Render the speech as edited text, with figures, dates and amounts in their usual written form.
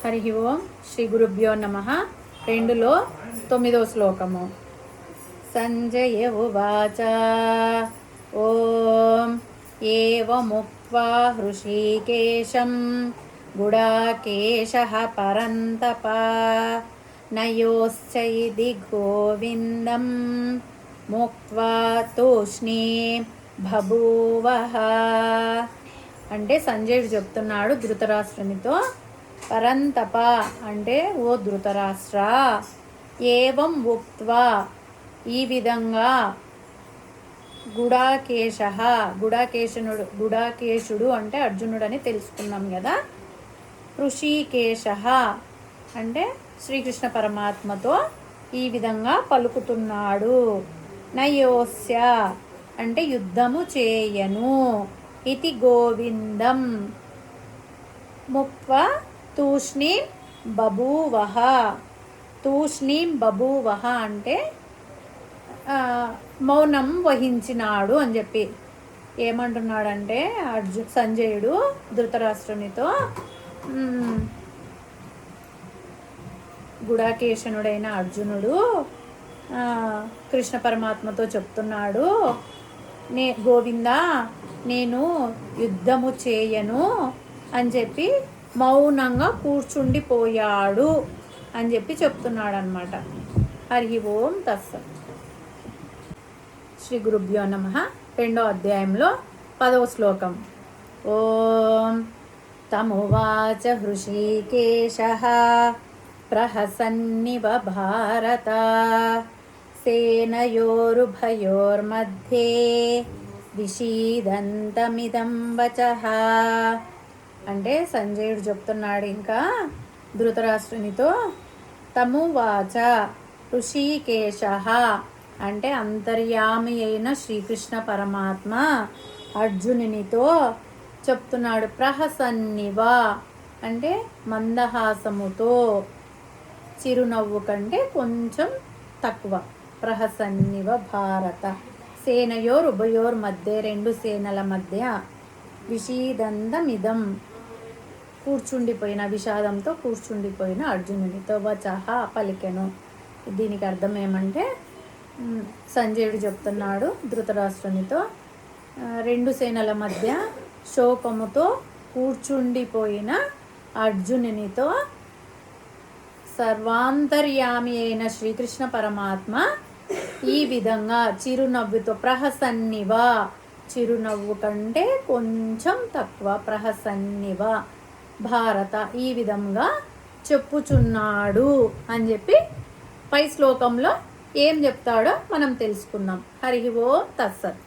హరి ఓం శ్రీ గురుభ్యో నమః. 2లో 9వ శ్లోకము. సంజయ ఉవాచ ఓం ఏవముక్త్వా హృషీకేశం గుడాకేశః పరంతప నయోశ్చైది గోవిందం ముక్త్వా తూష్ణీం బభూవః. అంటే సంజయుడు చెప్తున్నాడు ధృతరాష్ట్రునితో, పరంతప అంటే ఓ ధృతరాష్ట్ర, ఏవం ఉక్త్వా ఈ విధంగా, గుడాకేశుడు అంటే అర్జునుడు అని తెలుసుకున్నాం కదా. ఋషికేశ అంటే శ్రీకృష్ణ పరమాత్మతో ఈ విధంగా పలుకుతున్నాడు. నయోస్య అంటే యుద్ధము చేయను. ఇతి గోవిందం ముక్త్వా తూష్ణీం బభూవః. తూష్ణీం బభూవః అంటే మౌనం వహించినాడు అని చెప్పి ఏమంటున్నాడంటే సంజయుడు ధృతరాష్ట్రునితో, గుడాకేశనుడైన అర్జునుడు కృష్ణ పరమాత్మతో చెప్తున్నాడు, గోవిందా నేను యుద్ధము చేయను అని చెప్పి మౌనంగా కూర్చుండిపోయాడు అని చెప్పి చెప్తున్నాడు అనమాట. హరి ఓం తత్సత్. శ్రీ గురుభ్యో నమః. 2వ అధ్యాయంలో 10వ శ్లోకం. ఓం తమువాచ హృషీకేశః ప్రహసన్నివ భారత సేనయోరుభయోర్मध्ये విషీదంతమిదం వచః. అంటే సంజయుడు చెప్తున్నాడు ఇంకా ధృతరాష్ట్రునితో, తమువాచ హృషీకేశః అంటే అంతర్యామి అయిన శ్రీకృష్ణ పరమాత్మ అర్జునునితో చెప్తున్నాడు. ప్రహసన్నివ అంటే మందహాసముతో, చిరునవ్వు కంటే కొంచెం తక్కువ. ప్రహసన్నివ భారత సేనయోర్ ఉభయోర్ మధ్య రెండు సేనల మధ్య విషీదంతమిదం కూర్చుండిపోయిన, విషాదంతో కూర్చుండిపోయిన అర్జునునితో వచః పలికెను. దీనికి అర్థం ఏమంటే సంజయుడు చెప్తున్నాడు ధృతరాష్ట్రునితో, రెండు సేనల మధ్య శోకముతో కూర్చుండిపోయిన అర్జునునితో సర్వాంతర్యామి అయిన శ్రీకృష్ణ పరమాత్మ ఈ విధంగా చిరునవ్వుతో, ప్రహసన్నివ చిరునవ్వు కంటే కొంచెం తక్కువ, ప్రహసన్నివ భారత ఈ విధంగా చెప్పుచున్నాడు అని చెప్పి పై శ్లోకంలో ఏం చెప్తాడో మనం తెలుసుకుందాం. హరి ఓం తత్సత్.